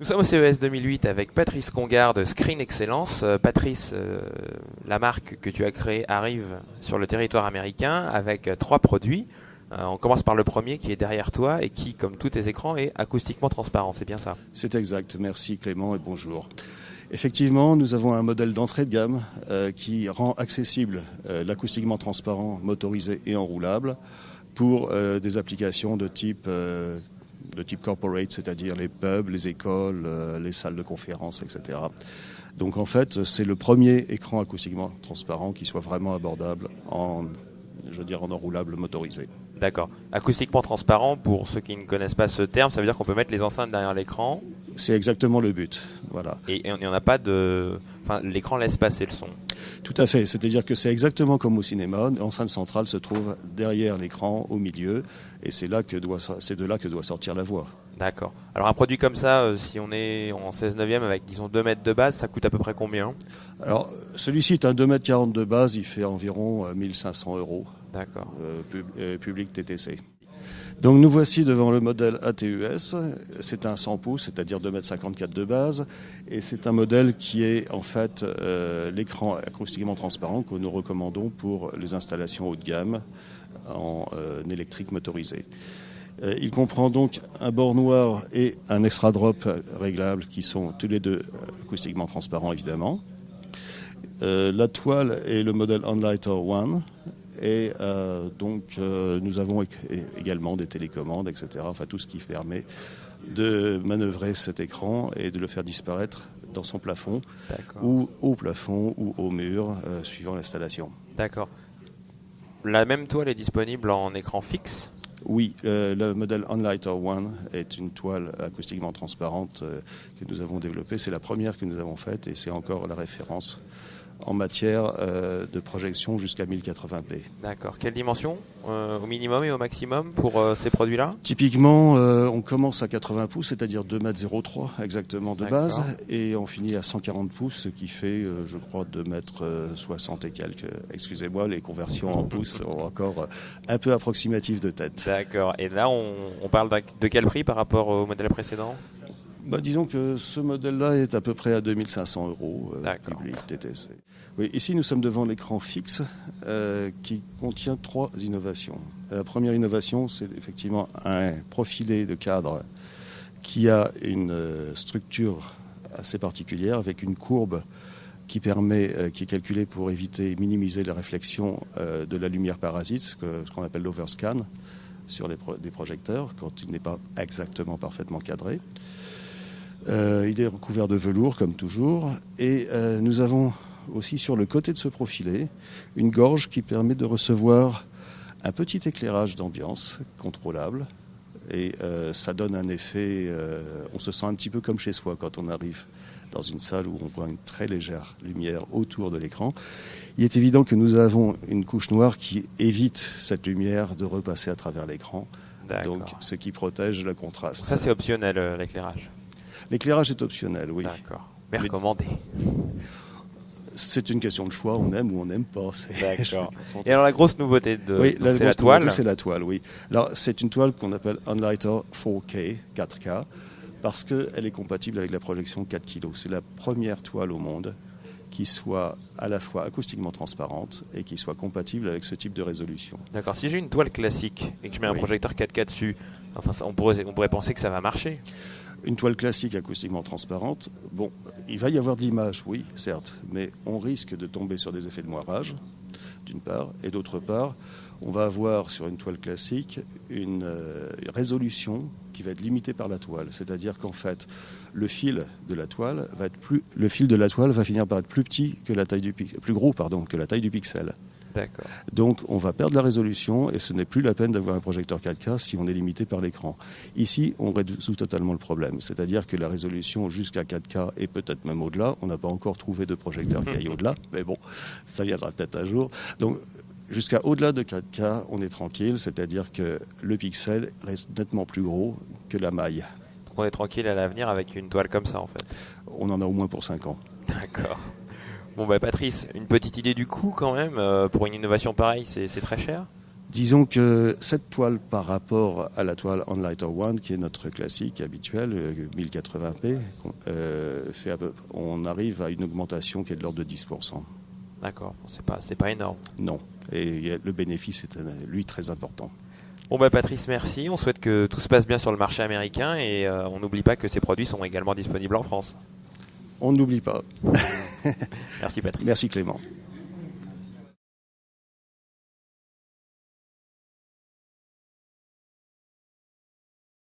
Nous sommes au CES 2008 avec Patrice Congar de Screen Excellence. Patrice, la marque que tu as créée arrive sur le territoire américain avec 3 produits. On commence par le premier qui est derrière toi et qui, comme tous tes écrans, est acoustiquement transparent. C'est bien ça? C'est exact. Merci Clément et bonjour. Effectivement, nous avons un modèle d'entrée de gamme qui rend accessible l'acoustiquement transparent motorisé et enroulable pour des applications de type corporate, c'est-à-dire les pubs, les écoles, les salles de conférence, etc. Donc en fait, c'est le premier écran acoustiquement transparent qui soit vraiment abordable en enroulable motorisé. D'accord. Acoustiquement transparent, pour ceux qui ne connaissent pas ce terme, ça veut dire qu'on peut mettre les enceintes derrière l'écran. C'est exactement le but. Voilà. Et on n'y en a pas de... Enfin, l'écran laisse passer le son. Tout à fait. C'est-à-dire que c'est exactement comme au cinéma. L'enceinte centrale se trouve derrière l'écran, au milieu, et c'est de là que doit sortir la voix. D'accord. Alors un produit comme ça, si on est en 16/9 avec disons 2 mètres de base, ça coûte à peu près combien? Alors celui-ci est un 2,40 m de base, il fait environ 1 500 €. D'accord. Public TTC. Donc nous voici devant le modèle ATUS. C'est un 100 pouces, c'est-à-dire 2,54 m de base, et c'est un modèle qui est en fait l'écran acoustiquement transparent que nous recommandons pour les installations haut de gamme en électrique motorisée. Il comprend donc un bord noir et un extra drop réglable qui sont tous les deux acoustiquement transparents évidemment. La toile est le modèle Onlighter One et nous avons également des télécommandes, etc. Enfin tout ce qui permet de manœuvrer cet écran et de le faire disparaître dans son plafond. D'accord. Ou au plafond ou au mur suivant l'installation. D'accord. La même toile est disponible en écran fixe? Oui, le modèle Onlighter One est une toile acoustiquement transparente que nous avons développée. C'est la première que nous avons faite et c'est encore la référence en matière de projection jusqu'à 1080p. D'accord. Quelle dimension au minimum et au maximum pour ces produits-là? Typiquement, on commence à 80 pouces, c'est-à-dire 2,03 m exactement de base, et on finit à 140 pouces, ce qui fait, je crois, 2,60 m et quelques. Excusez-moi, les conversions en pouces sont encore un peu approximatives de tête. D'accord. Et là, on parle de quel prix par rapport au modèle précédent? Disons que ce modèle-là est à peu près à 2 500 €, public TTC. Oui, ici, nous sommes devant l'écran fixe qui contient 3 innovations. La première innovation, c'est effectivement un profilé de cadre qui a une structure assez particulière avec une courbe qui est calculée pour éviter et minimiser la réflexion de la lumière parasite, ce qu'on appelle l'overscan sur des projecteurs quand il n'est pas exactement parfaitement cadré. Il est recouvert de velours comme toujours et nous avons aussi sur le côté de ce profilé une gorge qui permet de recevoir un petit éclairage d'ambiance contrôlable et ça donne un effet, on se sent un petit peu comme chez soi quand on arrive dans une salle où on voit une très légère lumière autour de l'écran. Il est évident que nous avons une couche noire qui évite cette lumière de repasser à travers l'écran, donc ce qui protège le contraste. Ça c'est optionnel l'éclairage? L'éclairage est optionnel, oui. D'accord. Mais recommandé. C'est une question de choix, on aime ou on n'aime pas. D'accord. Et alors la grosse nouveauté c'est la toile. C'est la toile, oui. Alors c'est une toile qu'on appelle Onlighter 4K, 4K, parce qu'elle est compatible avec la projection 4 kg. C'est la première toile au monde qui soit à la fois acoustiquement transparente et qui soit compatible avec ce type de résolution. D'accord. Si j'ai une toile classique et que je mets un projecteur 4K dessus, enfin, on pourrait penser que ça va marcher. Une toile classique acoustiquement transparente, il va y avoir de l'image, oui, certes, mais on risque de tomber sur des effets de moirage, d'une part, et d'autre part, on va avoir sur une toile classique une résolution qui va être limitée par la toile. C'est-à-dire qu'en fait, le fil de la toile va finir par être plus gros que la taille du pixel. D'accord. Donc on va perdre la résolution et ce n'est plus la peine d'avoir un projecteur 4K si on est limité par l'écran. Ici, on résout totalement le problème. C'est-à-dire que la résolution jusqu'à 4K et peut-être même au-delà, on n'a pas encore trouvé de projecteur qui aille au-delà, mais bon, ça viendra peut-être un jour. Donc jusqu'à au-delà de 4K, on est tranquille, c'est-à-dire que le pixel reste nettement plus gros que la maille. Donc on est tranquille à l'avenir avec une toile comme ça en fait? On en a au moins pour 5 ans. D'accord. Bon Patrice, une petite idée du coût quand même, pour une innovation pareille, c'est très cher? Disons que cette toile par rapport à la toile Onlighter One, qui est notre classique habituel, 1080p, on arrive à une augmentation qui est de l'ordre de 10%. D'accord, c'est pas énorme. Non, et le bénéfice est, lui, très important. Bon Patrice, merci. On souhaite que tout se passe bien sur le marché américain et on n'oublie pas que ces produits sont également disponibles en France. On n'oublie pas. Merci Patrice. Merci Clément.